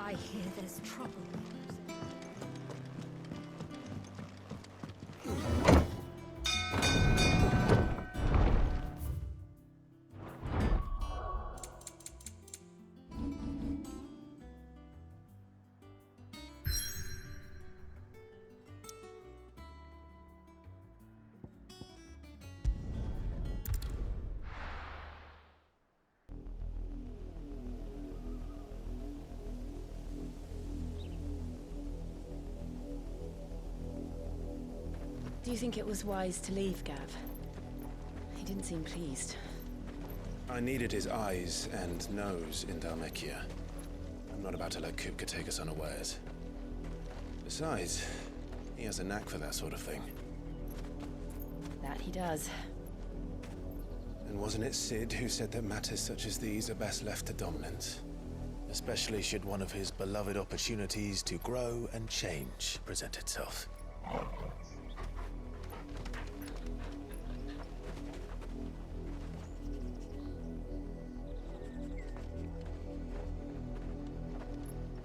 I hear there's trouble. Do you think it was wise to leave, Gav? He didn't seem pleased. I needed his eyes and nose in Dhalmekia. I'm not about to let Kupka take us unawares. Besides, he has a knack for that sort of thing. That he does. And wasn't it Sid who said that matters such as these are best left to dominance? Especially should one of his beloved opportunities to grow and change present itself.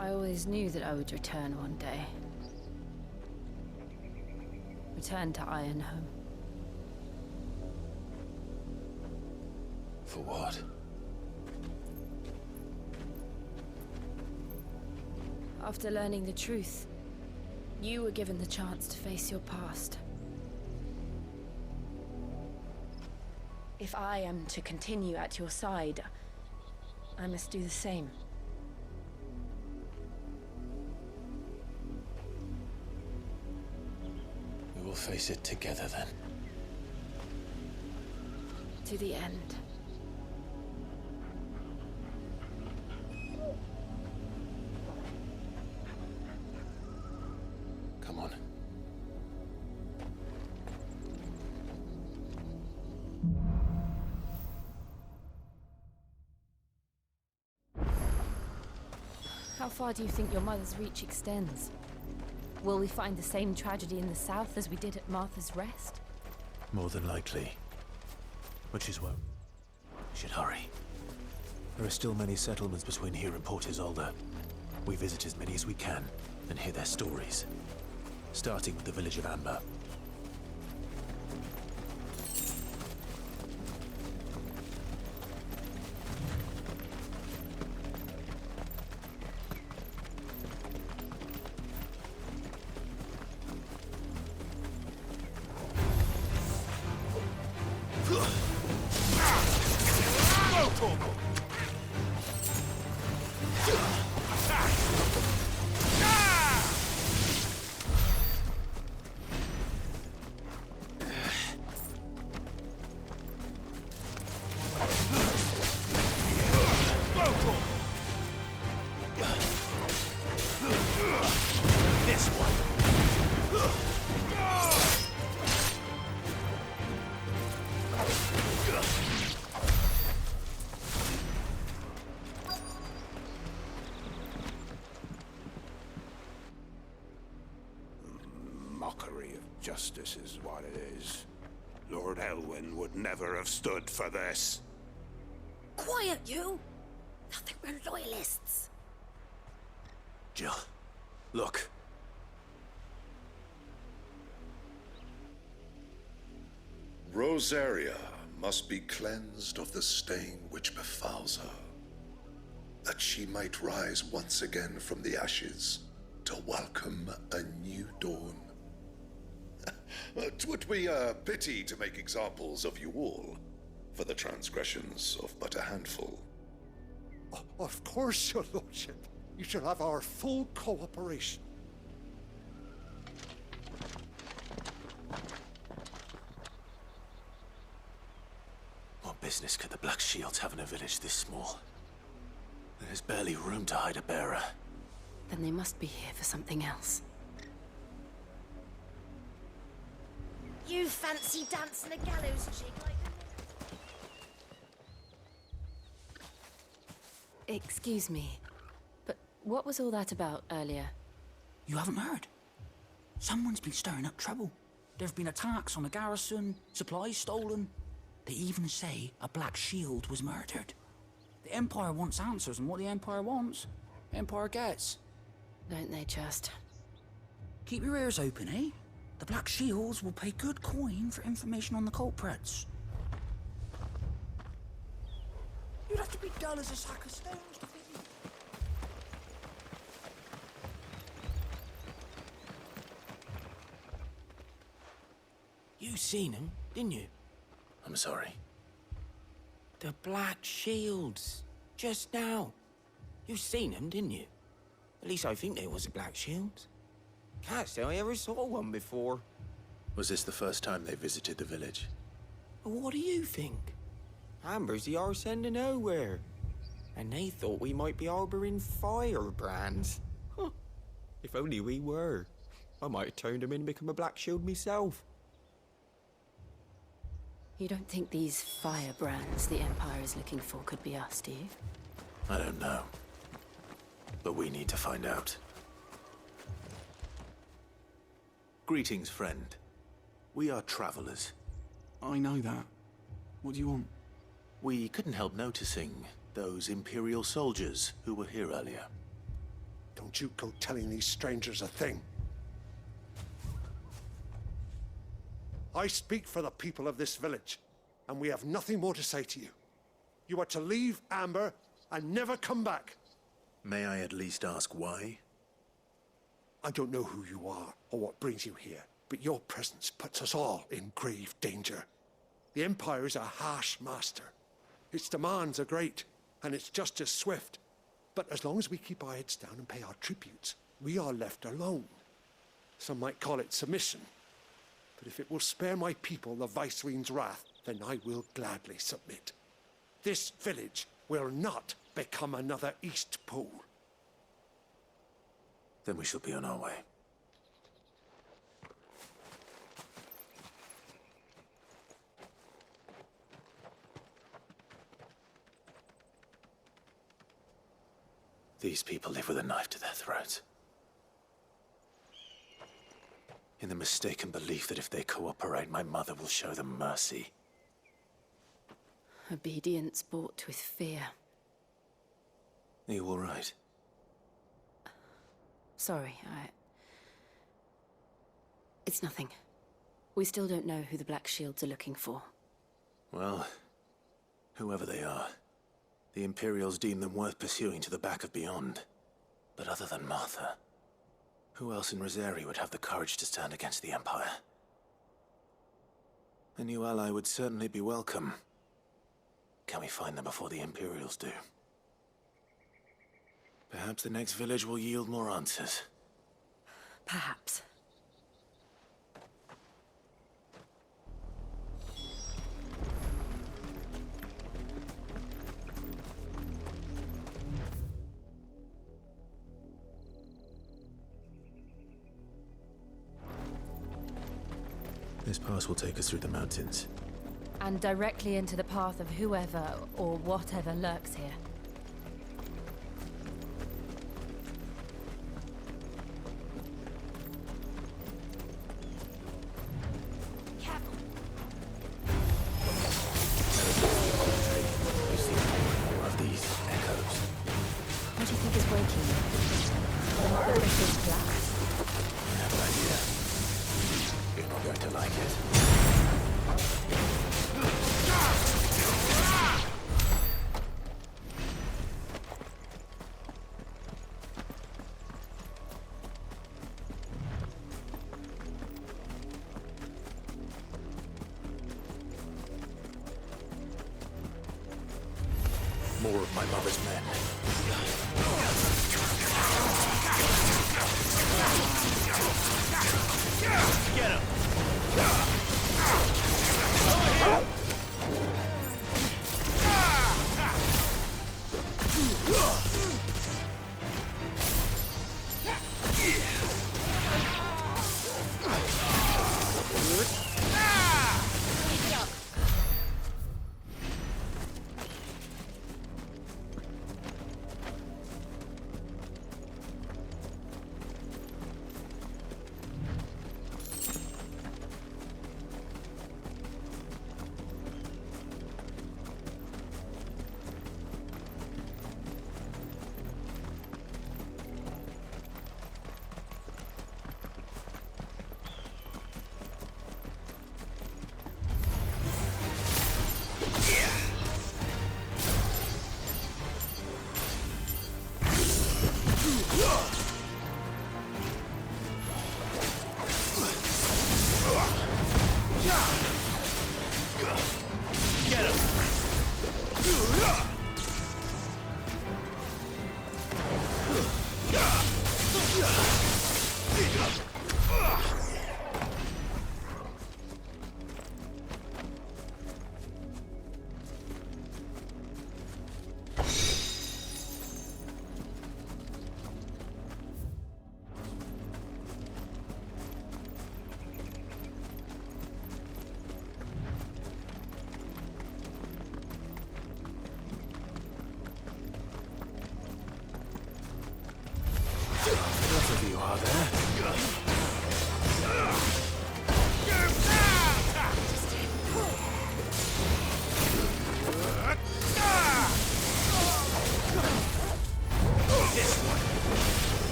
I always knew that I would return one day. Return to Ironhome. For what? After learning the truth, you were given the chance to face your past. If I am to continue at your side, I must do the same. We will face it together then. To the end. Come on. How far do you think your mother's reach extends? Will we find the same tragedy in the south as we did at Martha's Rest? More than likely. Which is why we should hurry. There are still many settlements between here and Port Isolde. We visit as many as we can and hear their stories. Starting with the village of Amber. Mockery of justice is what it is. Lord Elwyn would never have stood for this. Quiet, you! Thought they were loyalists. Jill, look. Rosaria must be cleansed of the stain which befouls her, that she might rise once again from the ashes to welcome a new dawn. 'Twould be a pity to make examples of you all, for the transgressions of but a handful. Of course, your lordship. You shall have our full cooperation. What business could the Black Shields have in a village this small? There's barely room to hide a bearer. Then they must be here for something else. You fancy dancing a gallows jig like Excuse me, but what was all that about earlier? You haven't heard? Someone's been stirring up trouble. There have been attacks on the garrison, supplies stolen. They even say a Black Shield was murdered. The Empire wants answers, and what the Empire wants Empire gets. Don't they just? Keep your ears open, eh? The Black Shields will pay good coin for information on the culprits. You'd have to be dull as a sack of stones to fit in. You seen him, didn't you? I'm sorry. The Black Shields. Just now. You seen them, didn't you? At least I think they was a Black Shields. Can't say I ever saw one before. Was this the first time they visited the village? But what do you think? Amber's the arse end of nowhere. And they thought we might be harbouring firebrands. Huh. If only we were. I might have turned them in and become a Black Shield myself. You don't think these firebrands the Empire is looking for could be us, do you? I don't know. But we need to find out. Greetings, friend. We are travelers. I know that. What do you want? We couldn't help noticing those Imperial soldiers who were here earlier. Don't you go telling these strangers a thing. I speak for the people of this village, and we have nothing more to say to you. You are to leave Amber and never come back. May I at least ask why? I don't know who you are or what brings you here, but your presence puts us all in grave danger. The Empire is a harsh master. Its demands are great, and its justice swift. But as long as we keep our heads down and pay our tributes, we are left alone. Some might call it submission. But if it will spare my people the Viceroy's wrath, then I will gladly submit. This village will not become another Eastpool. Then we shall be on our way. These people live with a knife to their throats. In the mistaken belief that if they cooperate, my mother will show them mercy. Obedience bought with fear. Are you all right? Sorry, It's nothing. We still don't know who the Black Shields are looking for. Well, whoever they are, the Imperials deem them worth pursuing to the back of beyond. But other than Martha, who else in Rosari would have the courage to stand against the Empire? A new ally would certainly be welcome. Can we find them before the Imperials do? Perhaps the next village will yield more answers. Perhaps. This pass will take us through the mountains. And directly into the path of whoever or whatever lurks here. Careful. We see more of these echoes. What do you think is waking you? The mother British blast? I have an idea. You're not going to like it. More of my mother's men. Get him!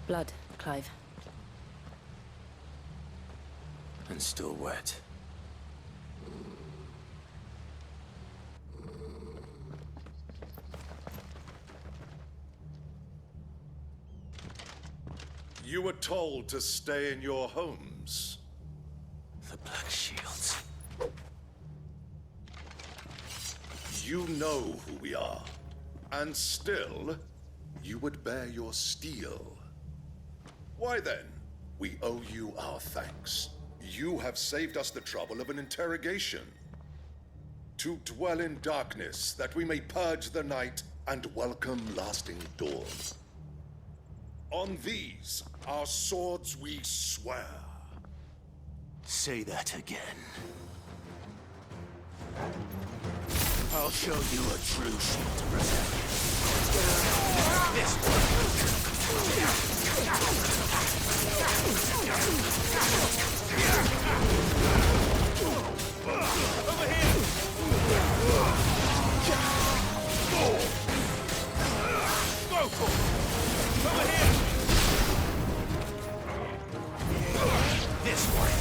Blood, Clive. And still wet. You were told to stay in your homes. The Black Shields. You know who we are. And still, you would bear your steel. Why then? We owe you our thanks. You have saved us the trouble of an interrogation. To dwell in darkness, that we may purge the night and welcome lasting dawn. On these, our swords we swear. Say that again. I'll show you a true shield to protect. This Over here! Go for it! Over here! This way!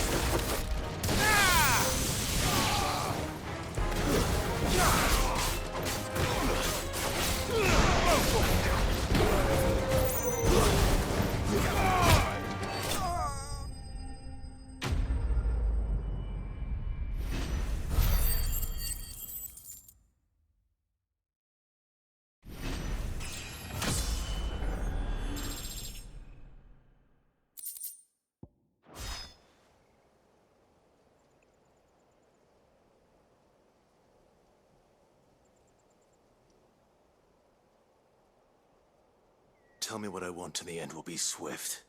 Tell me what I want and the end will be swift.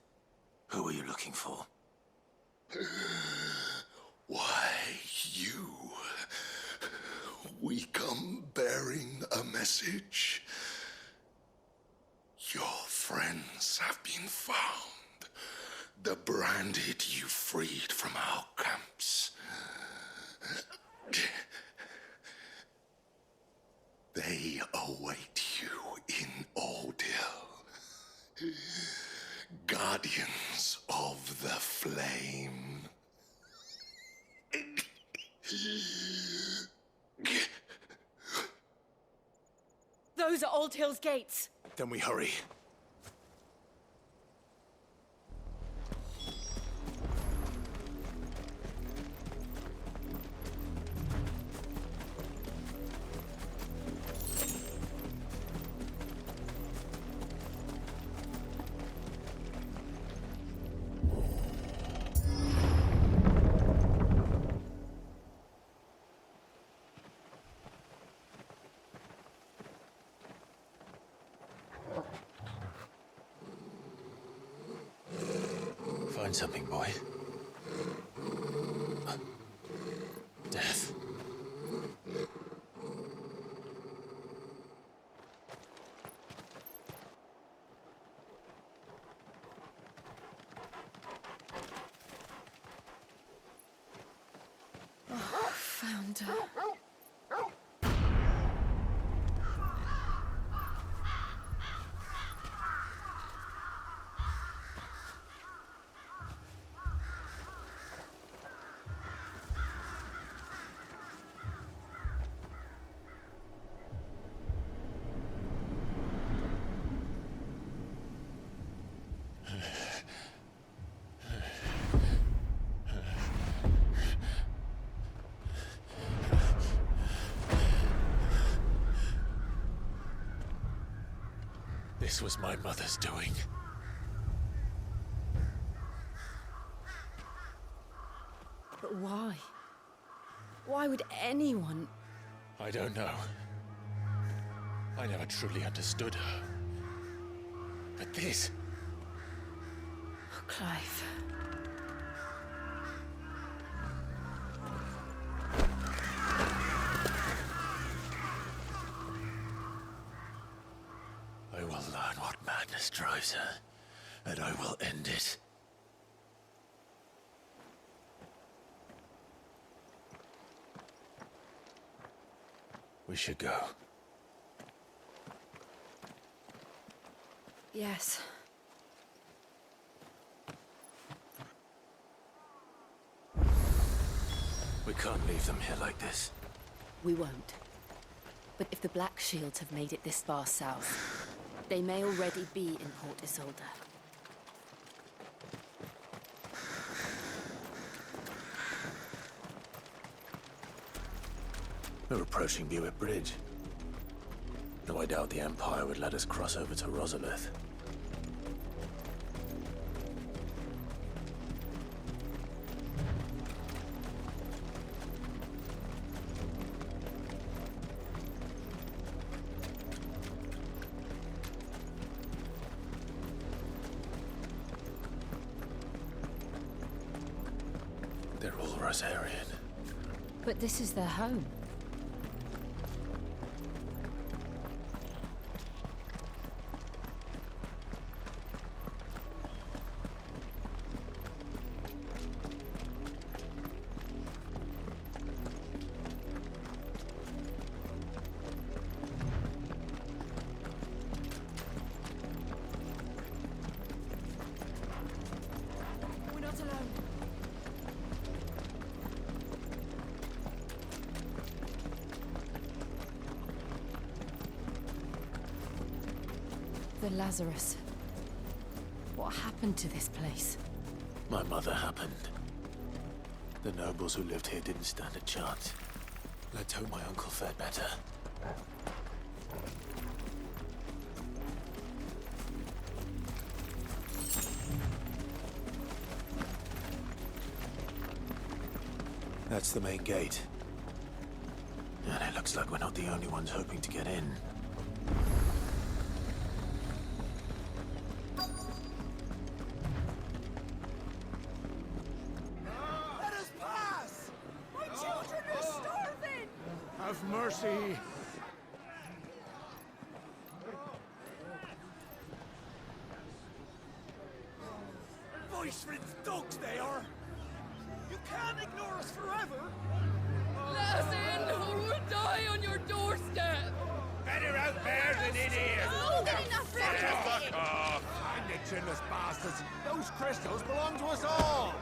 Who are you looking for? Why, you. We come bearing a message. Your friends have been found. The branded you freed from our camps. They await you in Oldhill. Guardians of the Flame. Those are Old Hill's gates. Then we hurry. Find something, boy. Death. Found her. This was my mother's doing. But why? Why would anyone... I don't know. I never truly understood her. But this... Oh, Clive. I will learn what madness drives her, and I will end it. We should go. Yes. We can't leave them here like this. We won't. But if the Black Shields have made it this far south, they may already be in Port Isolde. We're approaching Buick Bridge. Though I doubt the Empire would let us cross over to Rosalith. They're all Rosarian. But this is their home. We're not alone. The Lazarus. What happened to this place? My mother happened. The nobles who lived here didn't stand a chance. Let's hope my uncle fared better. That's the main gate. And it looks like we're not the only ones hoping to get in. Let us pass! My children are starving! Have mercy! Voice rids dogs they are! You can't ignore us forever! Let us in, or we'll die on your doorstep! Better out there than in here. More than enough room. Fuck off. And you chinless bastards! Those crystals belong to us all!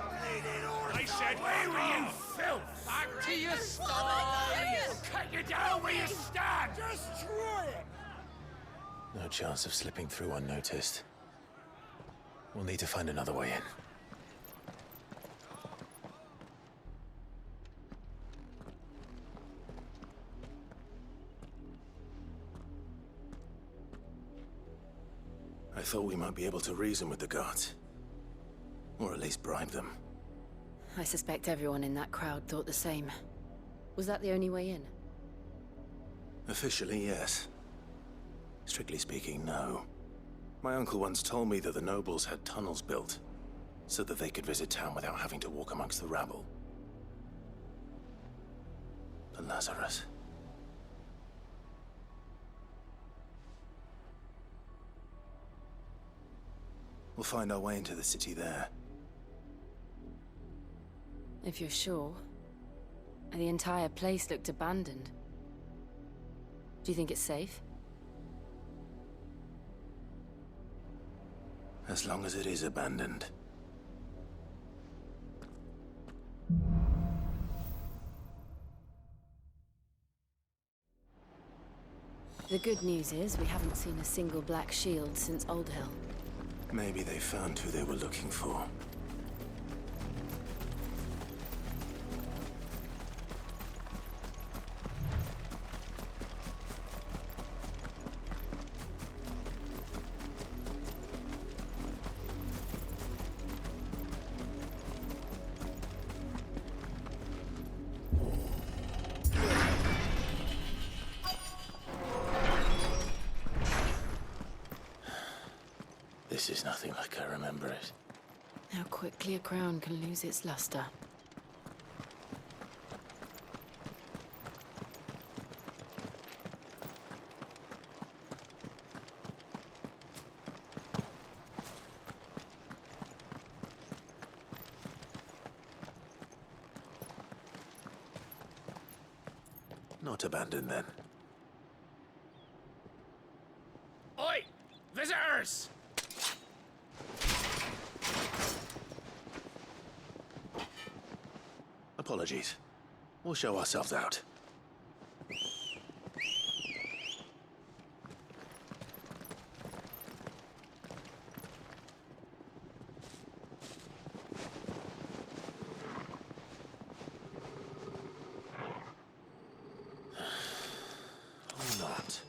I said, where were you, filth? Back to your stall. Cut you down where you stand. Destroy it! No chance of slipping through unnoticed. We'll need to find another way in. I thought we might be able to reason with the guards. Or at least bribe them. I suspect everyone in that crowd thought the same. Was that the only way in? Officially, yes. Strictly speaking, no. My uncle once told me that the nobles had tunnels built, so that they could visit town without having to walk amongst the rabble. The Lazarus. We'll find our way into the city there. If you're sure. The entire place looked abandoned. Do you think it's safe? As long as it is abandoned. The good news is we haven't seen a single Black Shield since Old Hill. Maybe they found who they were looking for. This is nothing like I remember it. How quickly a crown can lose its luster. Not abandoned then. Oi! Visitors! Apologies. We'll show ourselves out. Or not.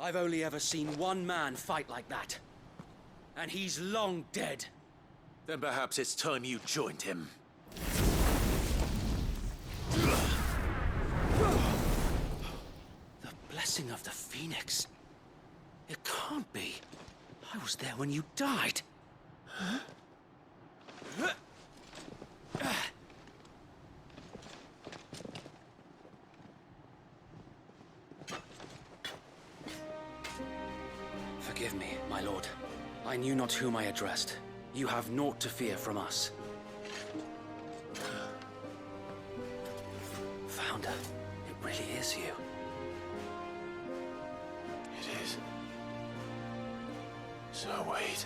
I've only ever seen one man fight like that. And he's long dead. Then perhaps it's time you joined him. The blessing of the Phoenix. It can't be. I was there when you died. Huh? Forgive me, my lord. I knew not whom I addressed. You have naught to fear from us. Founder, it really is you. It is. So wait.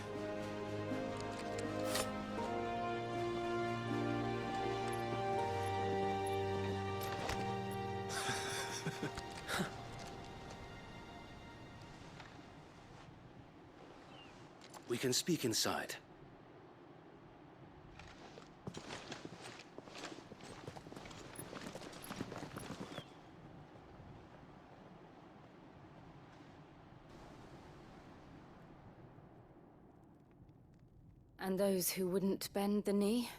We can speak inside. And those who wouldn't bend the knee?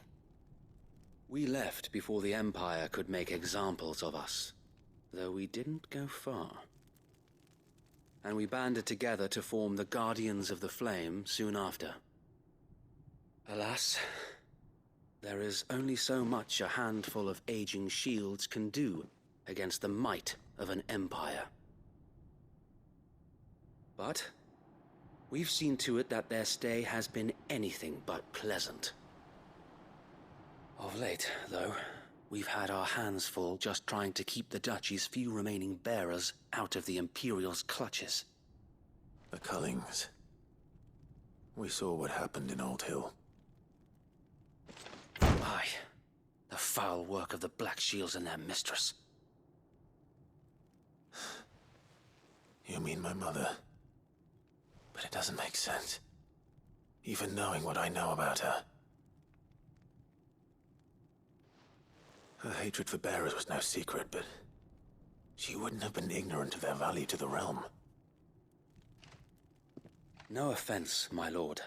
We left before the Empire could make examples of us, though we didn't go far. And we banded together to form the Guardians of the Flame soon after. Alas, there is only so much a handful of aging shields can do against the might of an empire. But we've seen to it that their stay has been anything but pleasant. Of late, though, we've had our hands full just trying to keep the Duchy's few remaining bearers out of the Imperial's clutches. The Cullings. We saw what happened in Old Hill. Aye. The foul work of the Black Shields and their mistress. You mean my mother? But it doesn't make sense. Even knowing what I know about her. Her hatred for bearers was no secret, but she wouldn't have been ignorant of their value to the realm. No offense, my lord,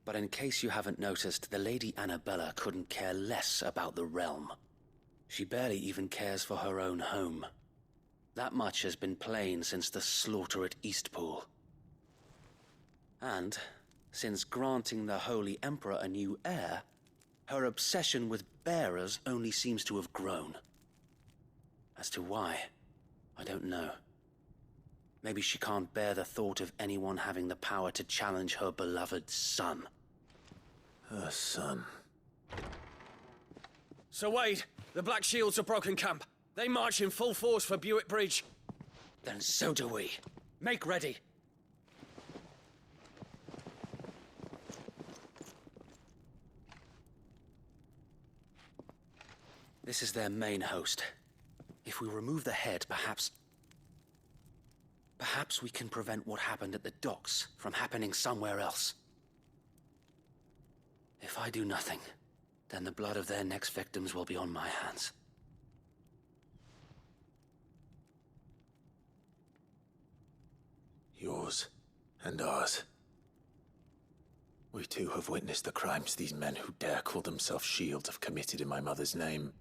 but in case you haven't noticed, the Lady Annabella couldn't care less about the realm. She barely even cares for her own home. That much has been plain since the slaughter at Eastpool. And, since granting the Holy Emperor a new heir, her obsession with bearers only seems to have grown. As to why, I don't know. Maybe she can't bear the thought of anyone having the power to challenge her beloved son. Her son. Sir Wade, the Black Shields have broken camp. They march in full force for Buick Bridge. Then so do we. Make ready. This is their main host. If we remove the head, perhaps we can prevent what happened at the docks from happening somewhere else. If I do nothing, then the blood of their next victims will be on my hands. Yours and ours. We too have witnessed the crimes these men who dare call themselves shields have committed in my mother's name.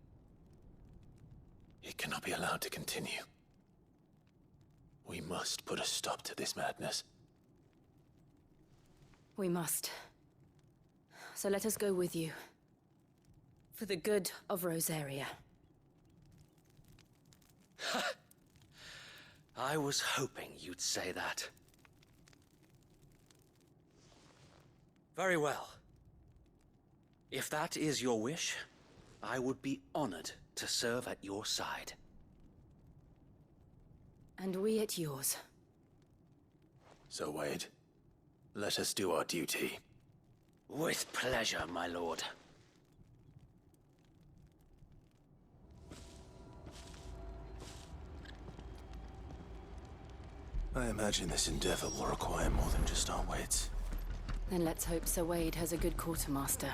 It cannot be allowed to continue. We must put a stop to this madness. We must. So let us go with you. For the good of Rosaria. I was hoping you'd say that. Very well. If that is your wish, I would be honored to serve at your side. And we at yours. So, Wade, let us do our duty. With pleasure, my lord. I imagine this endeavor will require more than just our wits. Then let's hope Sir Wade has a good quartermaster.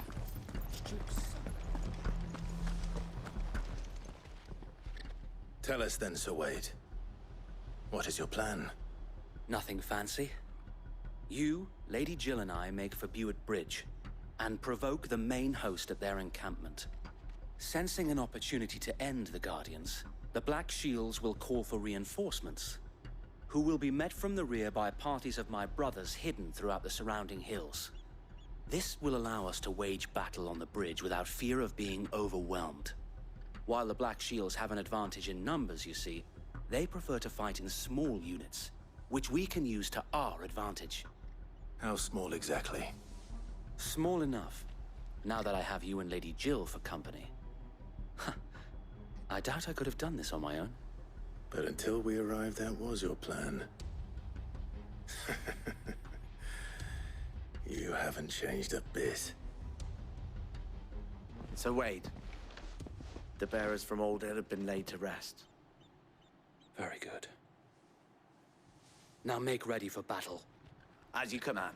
Tell us then, Sir Wade. What is your plan? Nothing fancy. You, Lady Jill and I make for Buett Bridge, and provoke the main host at their encampment. Sensing an opportunity to end the Guardians, the Black Shields will call for reinforcements, who will be met from the rear by parties of my brothers hidden throughout the surrounding hills. This will allow us to wage battle on the bridge without fear of being overwhelmed. While the Black Shields have an advantage in numbers, you see, they prefer to fight in small units, which we can use to our advantage. How small exactly? Small enough, now that I have you and Lady Jill for company. I doubt I could have done this on my own. But until we arrived, that was your plan. You haven't changed a bit. So Wade, the bearers from Old Hill have been laid to rest. Very good. Now make ready for battle. As you command.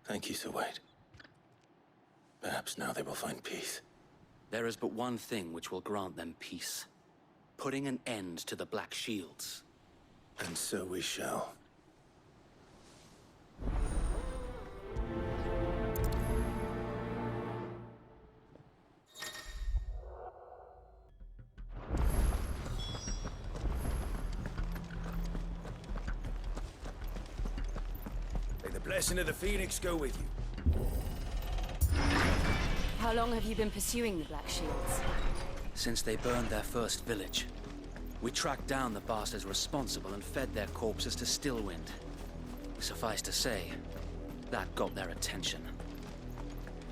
Thank you, Sir Wade. Perhaps now they will find peace. There is but one thing which will grant them peace. Putting an end to the Black Shields. And so we shall. May the blessing of the Phoenix go with you. How long have you been pursuing the Black Shields? Since they burned their first village. We tracked down the bastards responsible and fed their corpses to Stillwind. Suffice to say, that got their attention.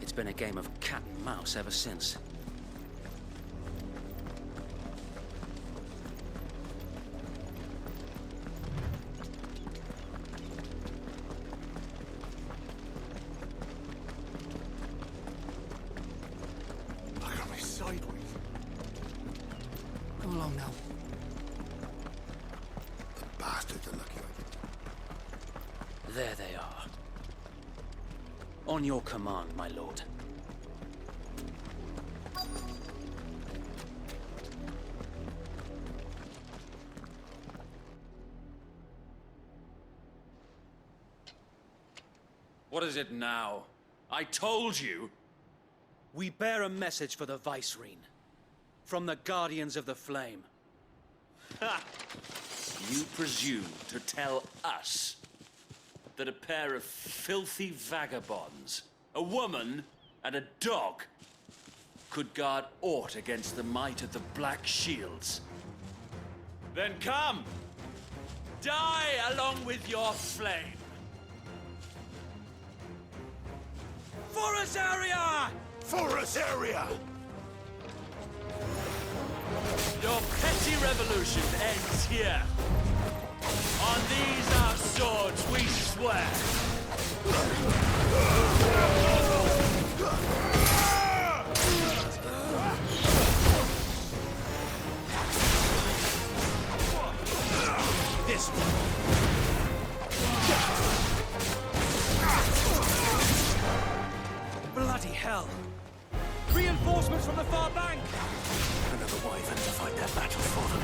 It's been a game of cat and mouse ever since. Look at me sideways. Come along now. The bastards are looking at you. There they are. On your command, my lord. What is it now? I told you! We bear a message for the Vicereine. From the Guardians of the Flame. Ha! You presume to tell us that a pair of filthy vagabonds, a woman and a dog, could guard aught against the might of the Black Shields? Then come! Die along with your flame! For Rosaria! For Rosaria! Your petty revolution ends here. On these our swords we swear. This one. Bloody hell! Reinforcements from the far bank! Another wyvern to fight their battle for them.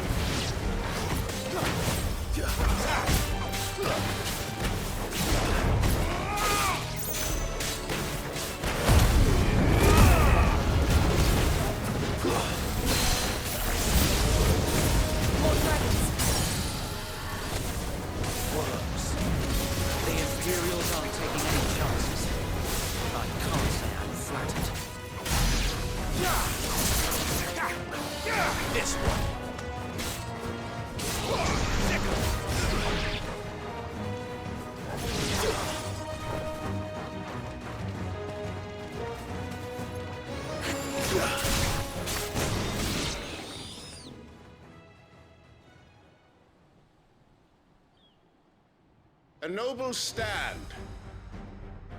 A noble stand,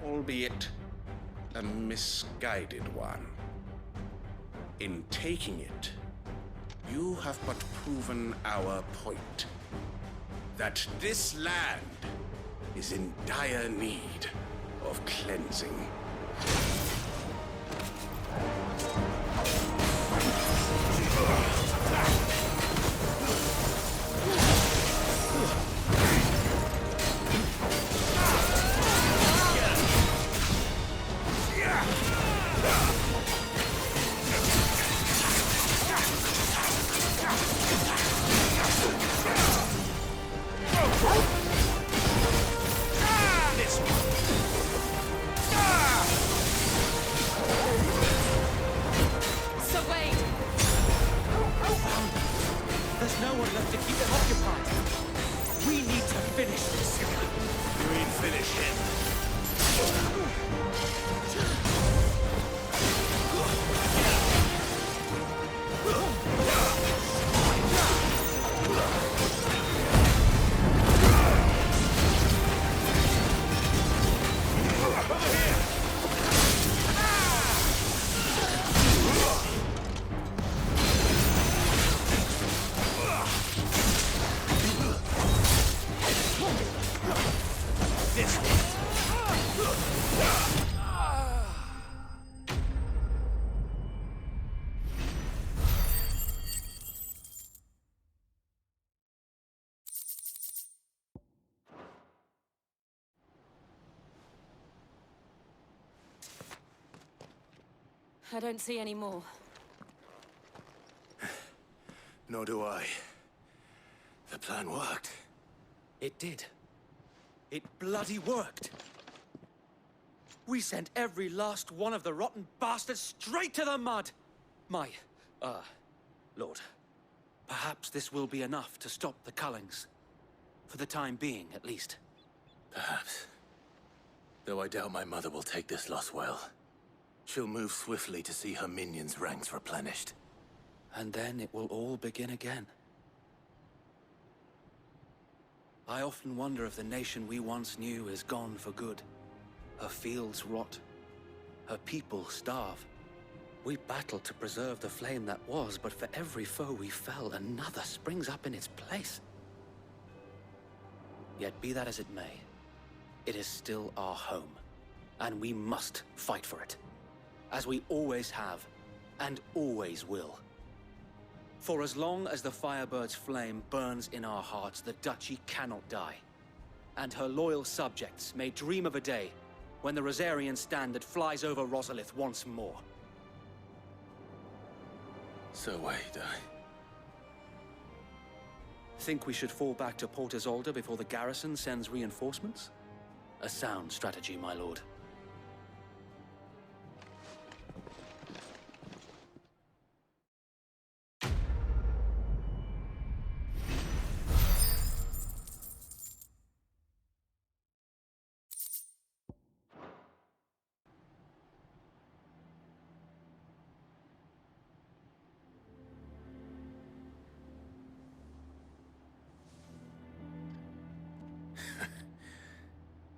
albeit a misguided one. In taking it, you have but proven our point. That this land is in dire need of cleansing. I don't see any more. Nor do I. The plan worked. It did. It bloody worked. We sent every last one of the rotten bastards straight to the mud! Lord, perhaps this will be enough to stop the Cullings. For the time being, at least. Perhaps. Though I doubt my mother will take this loss well. She'll move swiftly to see her minions' ranks replenished. And then it will all begin again. I often wonder if the nation we once knew is gone for good. Her fields rot. Her people starve. We battled to preserve the flame that was, but for every foe we fell, another springs up in its place. Yet be that as it may, it is still our home, and we must fight for it. As we always have, and always will. For as long as the Firebird's flame burns in our hearts, the Duchy cannot die. And her loyal subjects may dream of a day when the Rosarian standard flies over Rosalith once more. So wait, Think we should fall back to Port Isolde before the garrison sends reinforcements? A sound strategy, my lord.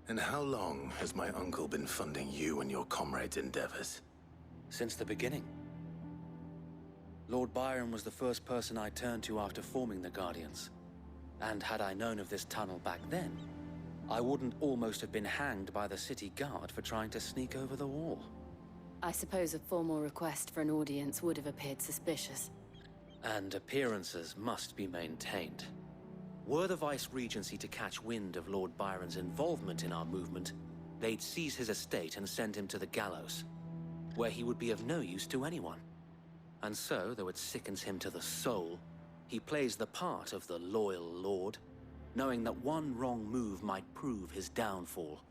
And how long has my uncle been funding you and your comrades' endeavors? Since the beginning. Lord Byron was the first person I turned to after forming the Guardians. And had I known of this tunnel back then, I wouldn't almost have been hanged by the city guard for trying to sneak over the wall. I suppose a formal request for an audience would have appeared suspicious. And appearances must be maintained. Were the Vice-Regency to catch wind of Lord Byron's involvement in our movement, they'd seize his estate and send him to the gallows, where he would be of no use to anyone. And so, though it sickens him to the soul, he plays the part of the loyal lord, knowing that one wrong move might prove his downfall.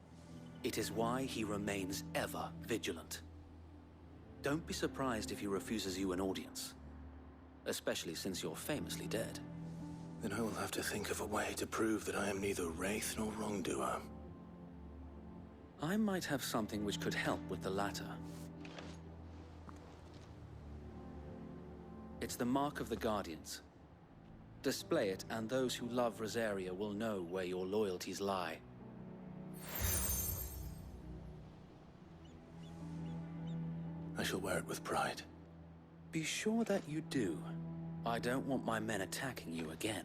It is why he remains ever vigilant. Don't be surprised if he refuses you an audience, especially since you're famously dead. Then I will have to think of a way to prove that I am neither wraith nor wrongdoer. I might have something which could help with the latter. It's the mark of the Guardians. Display it, and those who love Rosaria will know where your loyalties lie. I shall wear it with pride. Be sure that you do. I don't want my men attacking you again.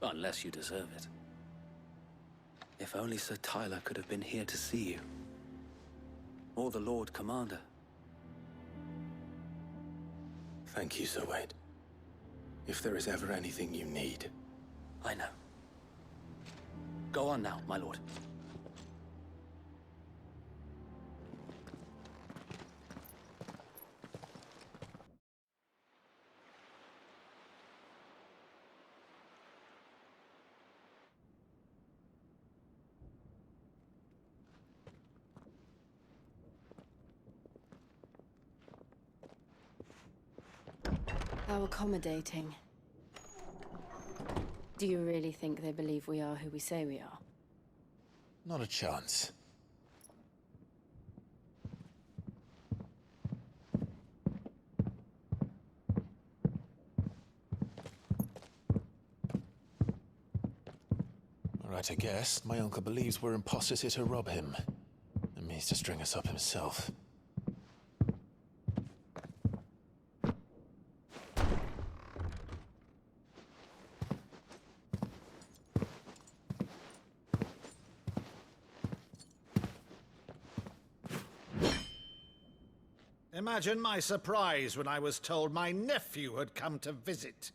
Unless you deserve it. If only Sir Tyler could have been here to see you. Or the Lord Commander. Thank you, Sir Wade. If there is ever anything you need. I know. Go on now, my lord. How accommodating. Do you really think they believe we are who we say we are? Not a chance. All right, I guess. My uncle believes we're imposters here to rob him. And means to string us up himself. Imagine my surprise when I was told my nephew had come to visit.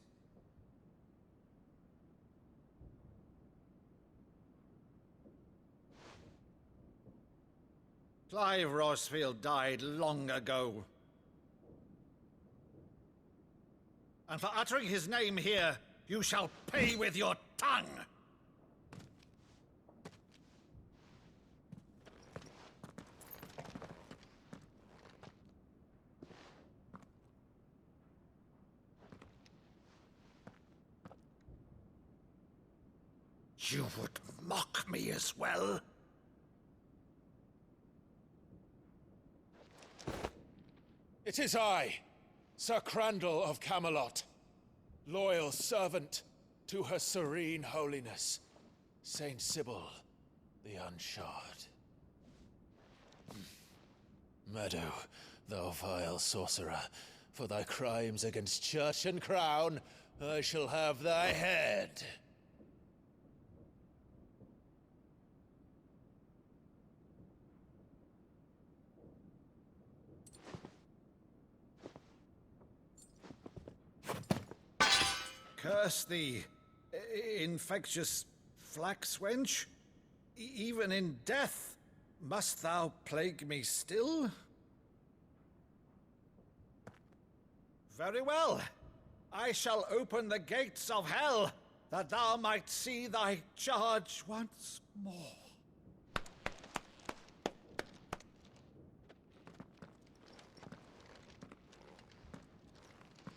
Clive Rosfield died long ago. And for uttering his name here, you shall pay with your tongue! You would mock me as well? It is I, Sir Crandall of Camelot, loyal servant to Her Serene Holiness, Saint Sybil the Unshod. Meadow, thou vile sorcerer, for thy crimes against church and crown, I shall have thy head. Curse thee, infectious flax wench. Even in death, must thou plague me still? Very well. I shall open the gates of hell, that thou might see thy charge once more.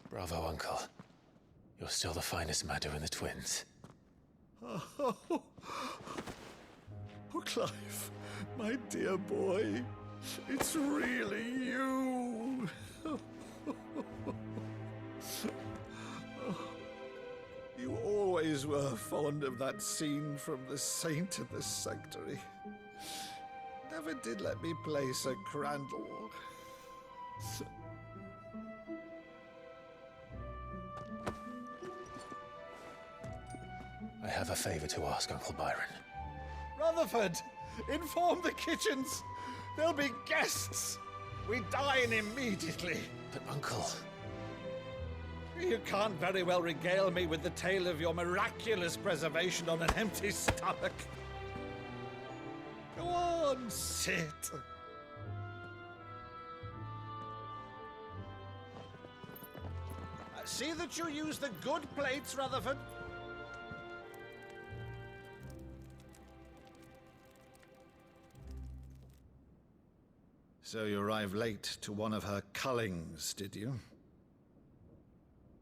Bravo, Uncle. You're still the finest Maddo in the twins. Oh, Clive, my dear boy, it's really you. You always were fond of that scene from The Saint and the Sanctuary. Never did let me play Sir Crandall. I have a favor to ask, Uncle Byron. Rutherford, inform the kitchens. There'll be guests. We dine immediately. But, Uncle... You can't very well regale me with the tale of your miraculous preservation on an empty stomach. Go on, sit. See that you use the good plates, Rutherford. So you arrived late to one of her cullings, did you?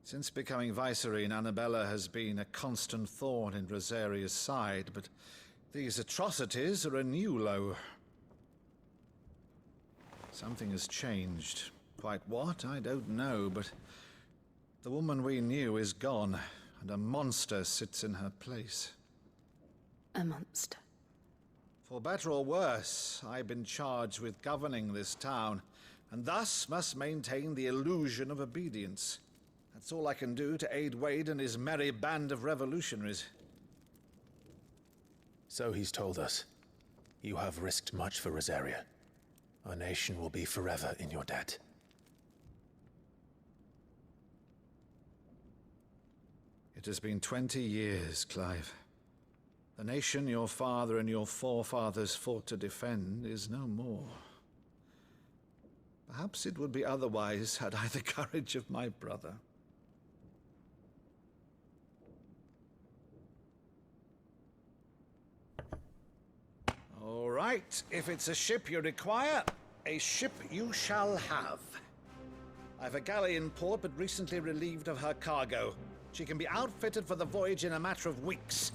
Since becoming Vicereine, Annabella has been a constant thorn in Rosaria's side, but these atrocities are a new low. Something has changed. Quite what, I don't know, but the woman we knew is gone, and a monster sits in her place. A monster? For better or worse, I've been charged with governing this town, and thus must maintain the illusion of obedience. That's all I can do to aid Wade and his merry band of revolutionaries. So he's told us. You have risked much for Rosaria. Our nation will be forever in your debt. It has been 20 years, Clive. The nation your father and your forefathers fought to defend is no more. Perhaps it would be otherwise had I the courage of my brother. All right, if it's a ship you require, a ship you shall have. I've a galley in port, but recently relieved of her cargo. She can be outfitted for the voyage in a matter of weeks.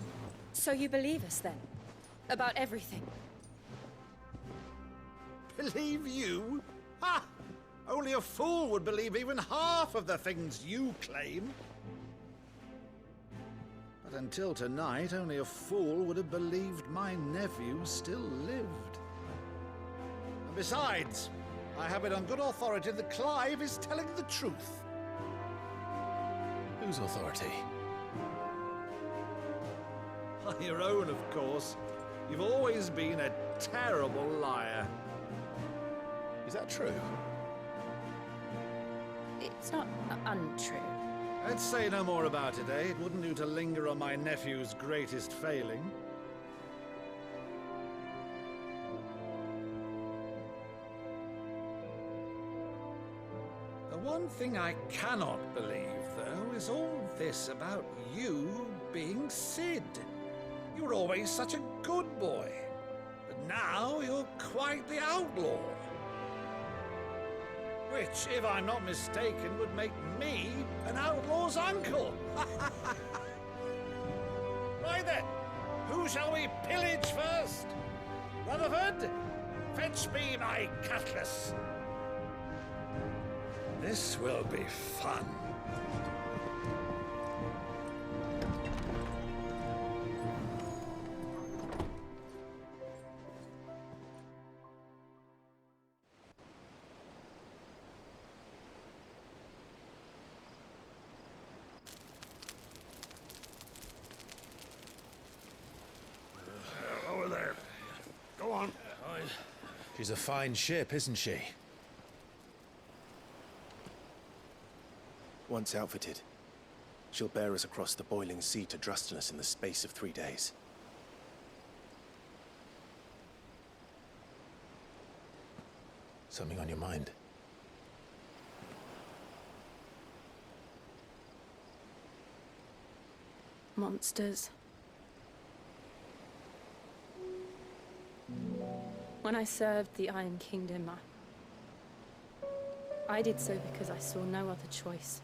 So you believe us then? About everything? Believe you? Ha! Only a fool would believe even half of the things you claim. But until tonight, only a fool would have believed my nephew still lived. And besides, I have it on good authority that Clive is telling the truth. Whose authority? Your own, of course. You've always been a terrible liar. Is that true? It's not untrue. Let's say no more about it, eh? It wouldn't do to linger on my nephew's greatest failing. The one thing I cannot believe, though, is all this about you being Cid. You were always such a good boy, but now you're quite the outlaw. Which, if I'm not mistaken, would make me an outlaw's uncle. Right then, who shall we pillage first? Rutherford, fetch me my cutlass. This will be fun. Over there. Go on. She's a fine ship, isn't she? Once outfitted, she'll bear us across the boiling sea to Drustinus in the space of 3 days. Something on your mind? Monsters. When I served the Iron Kingdom, I did so because I saw no other choice.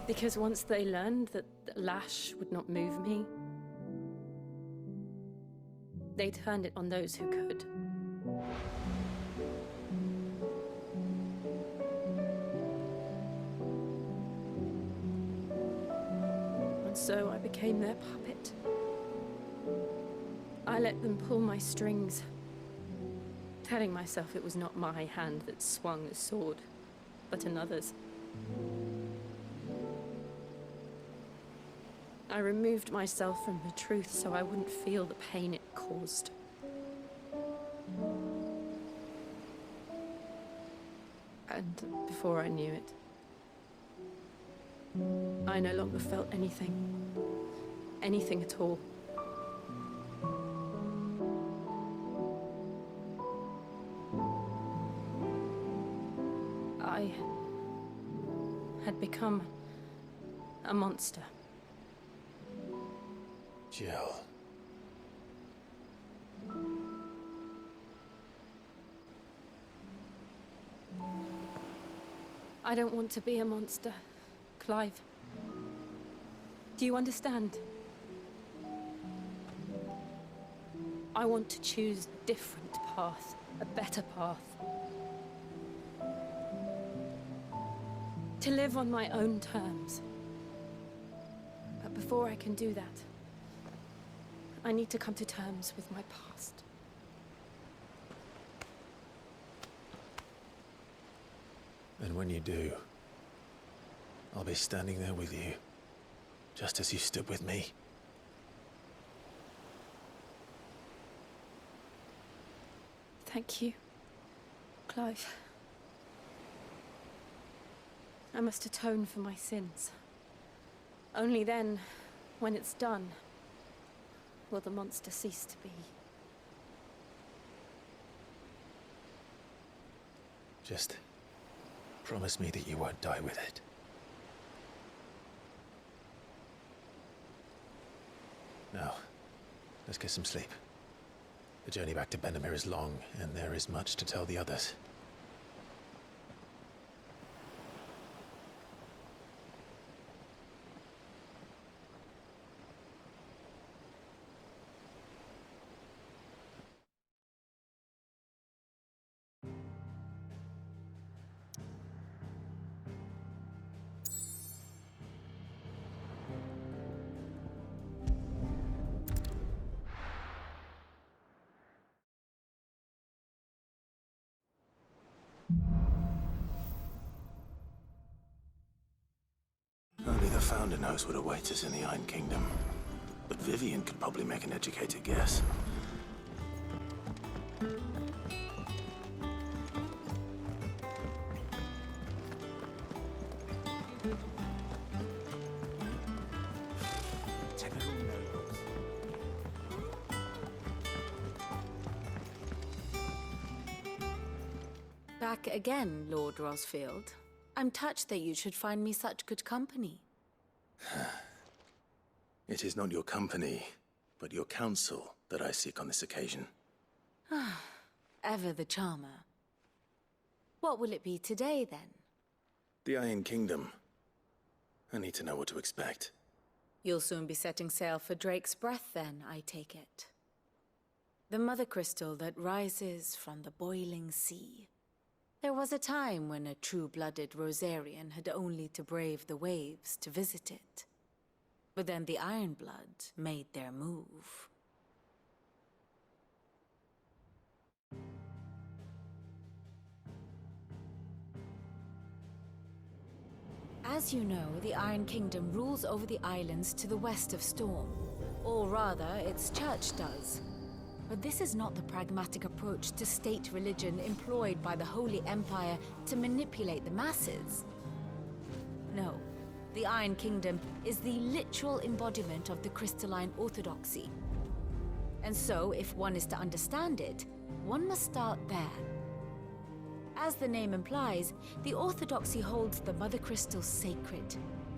Because once they learned that the lash would not move me, they turned it on those who could. And so I became their puppet. I let them pull my strings, telling myself it was not my hand that swung the sword, but another's. I removed myself from the truth so I wouldn't feel the pain it caused. And before I knew it, I no longer felt anything. Anything at all. I had become a monster. Jill. I don't want to be a monster, Clive. Do you understand? I want to choose a different path, a better path. To live on my own terms. But before I can do that, I need to come to terms with my past. And when you do, I'll be standing there with you, just as you stood with me. Thank you, Clive. I must atone for my sins. Only then, when it's done, will the monster cease to be. Just promise me that you won't die with it. Now, let's get some sleep. The journey back to Benamir is long, and there is much to tell the others. Only the Founder knows what awaits us in the Iron Kingdom. But Vivian could probably make an educated guess. Back again, Lord Rosfield. I'm touched that you should find me such good company. It is not your company, but your counsel that I seek on this occasion. Ever the charmer. What will it be today, then? The Iron Kingdom. I need to know what to expect. You'll soon be setting sail for Drake's Breath, then, I take it. The mother crystal that rises from the boiling sea. There was a time when a true-blooded Rosarian had only to brave the waves to visit it. But then the Ironblood made their move. As you know, the Iron Kingdom rules over the islands to the west of Storm. Or rather, its church does. But this is not the pragmatic approach to state religion employed by the Holy Empire to manipulate the masses. No, the Iron Kingdom is the literal embodiment of the crystalline orthodoxy. And so, if one is to understand it, one must start there. As the name implies, the orthodoxy holds the Mother Crystals sacred,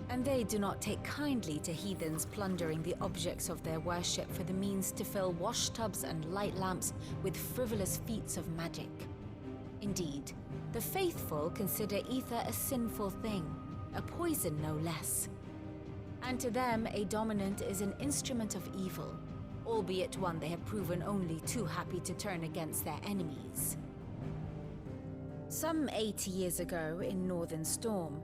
and they do not take kindly to heathens plundering the objects of their worship for the means to fill washtubs and light lamps with frivolous feats of magic. Indeed, the faithful consider ether a sinful thing, a poison no less. And to them, a dominant is an instrument of evil, albeit one they have proven only too happy to turn against their enemies. Some 80 years ago in Northern Storm,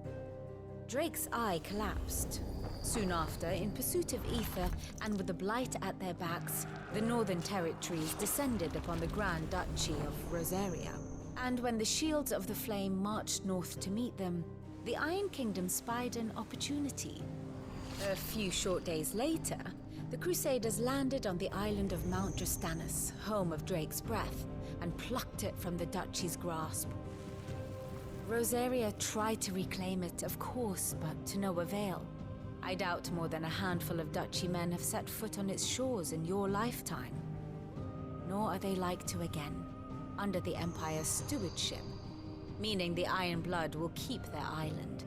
Drake's eye collapsed. Soon after, in pursuit of ether and with the Blight at their backs, the Northern Territories descended upon the Grand Duchy of Rosaria. And when the Shields of the Flame marched north to meet them, the Iron Kingdom spied an opportunity. A few short days later, the Crusaders landed on the island of Mount Drastanus, home of Drake's Breath, and plucked it from the Duchy's grasp. Rosaria tried to reclaim it, of course, but to no avail. I doubt more than a handful of Duchy men have set foot on its shores in your lifetime. Nor are they like to again, under the Empire's stewardship, meaning the Iron Blood will keep their island.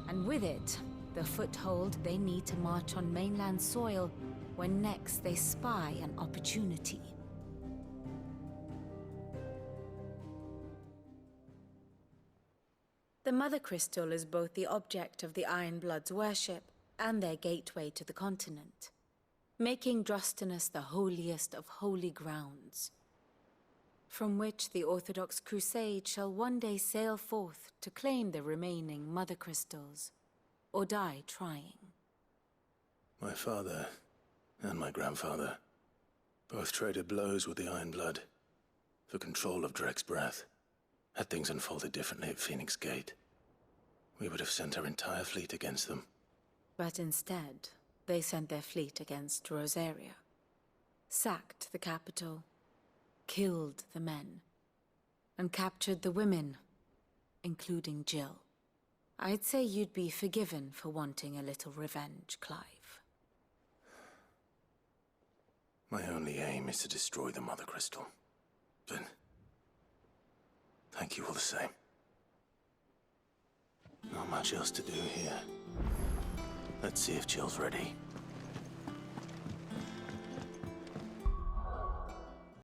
And with it, the foothold they need to march on mainland soil when next they spy an opportunity. The Mother Crystal is both the object of the Iron Blood's worship and their gateway to the continent, making Drastanus the holiest of holy grounds, from which the Orthodox Crusade shall one day sail forth to claim the remaining Mother Crystals, or die trying. My father and my grandfather both traded blows with the Iron Blood for control of Drake's Breath. Had things unfolded differently at Phoenix Gate, we would have sent our entire fleet against them. But instead, they sent their fleet against Rosaria, sacked the capital, killed the men, and captured the women, including Jill. I'd say you'd be forgiven for wanting a little revenge, Clive. My only aim is to destroy the Mother Crystal. But thank you all the same. Not much else to do here. Let's see if Jill's ready.